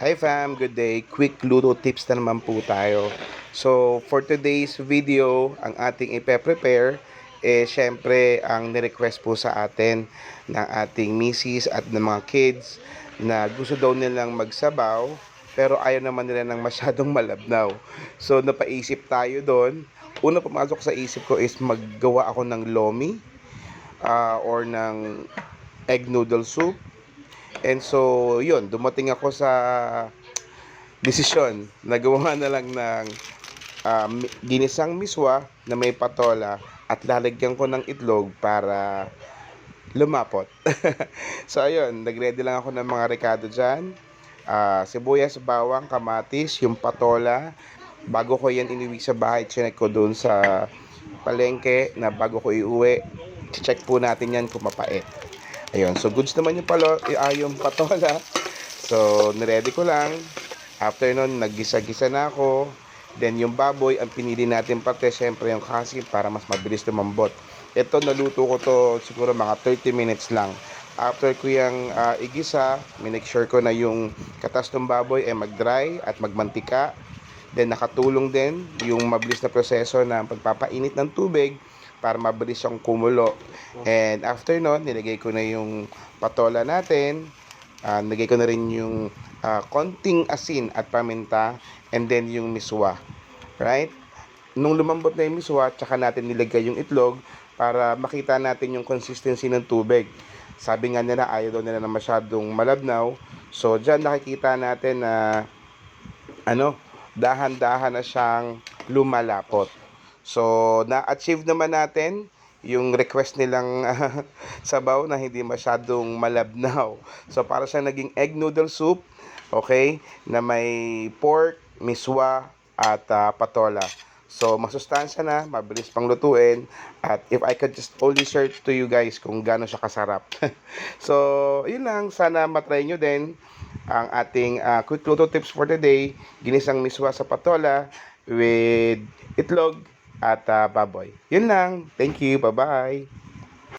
Hi fam, good day. Quick luto tips na naman po tayo. So, for today's video, ang ating ipe-prepare syempre ang ni-request po sa atin ng ating misis at ng mga kids na gusto daw nilang magsabaw pero ayaw naman nila ng masyadong malabnaw. So, napaisip tayo doon. Una pumasok sa isip ko is maggawa ako ng lomi or ng egg noodle soup. And so, yun, dumating ako sa desisyon. Nagawa na lang ng ginisang miswa na may patola at lalagyan ko ng itlog para lumapot. So, ayun, nagready lang ako ng mga rekado dyan. Sibuyas, bawang, kamatis, yung patola. Bago ko yan inuwi sa bahay, chinek ko doon sa palengke na bago ko iuwi. Check po natin yan kung mapait. Ayun, so goods naman yung patola. So, niready ko lang. After nun, naggisa-gisa na ako. Then, yung baboy, ang pinili natin parte, syempre yung kasi para mas mabilis lumambot. Ito, naluto ko to siguro mga 30 minutes lang. After ko yung igisa, make sure ko na yung katas ng baboy ay mag-dry at magmantika. Then, nakatulong din yung mabilis na proseso ng pagpapainit ng tubig para mabilis siyang kumulo. And after nun, nilagay ko na yung patola natin. Nilagay ko na rin yung konting asin at paminta and then yung miswa. Right? Nung lumambot na yung miswa, tsaka natin nilagay yung itlog para makita natin yung consistency ng tubig. Sabi nga nila, ayaw daw nila na masyadong malabnaw. So, dyan nakikita natin na dahan-dahan na siyang lumalapot. So, na-achieve naman natin yung request nilang sabaw na hindi masyadong malabnaw. So, para siyang naging egg noodle soup, okay, na may pork, miswa, at patola. So, masustansya na, mabilis pang lutuin, at if I could just only share to you guys kung gaano siya kasarap. So, yun lang, sana matry nyo din ang ating quick luto tips for today, ginisang miswa sa patola with itlog at baboy. Yun lang. Thank you. Bye-bye.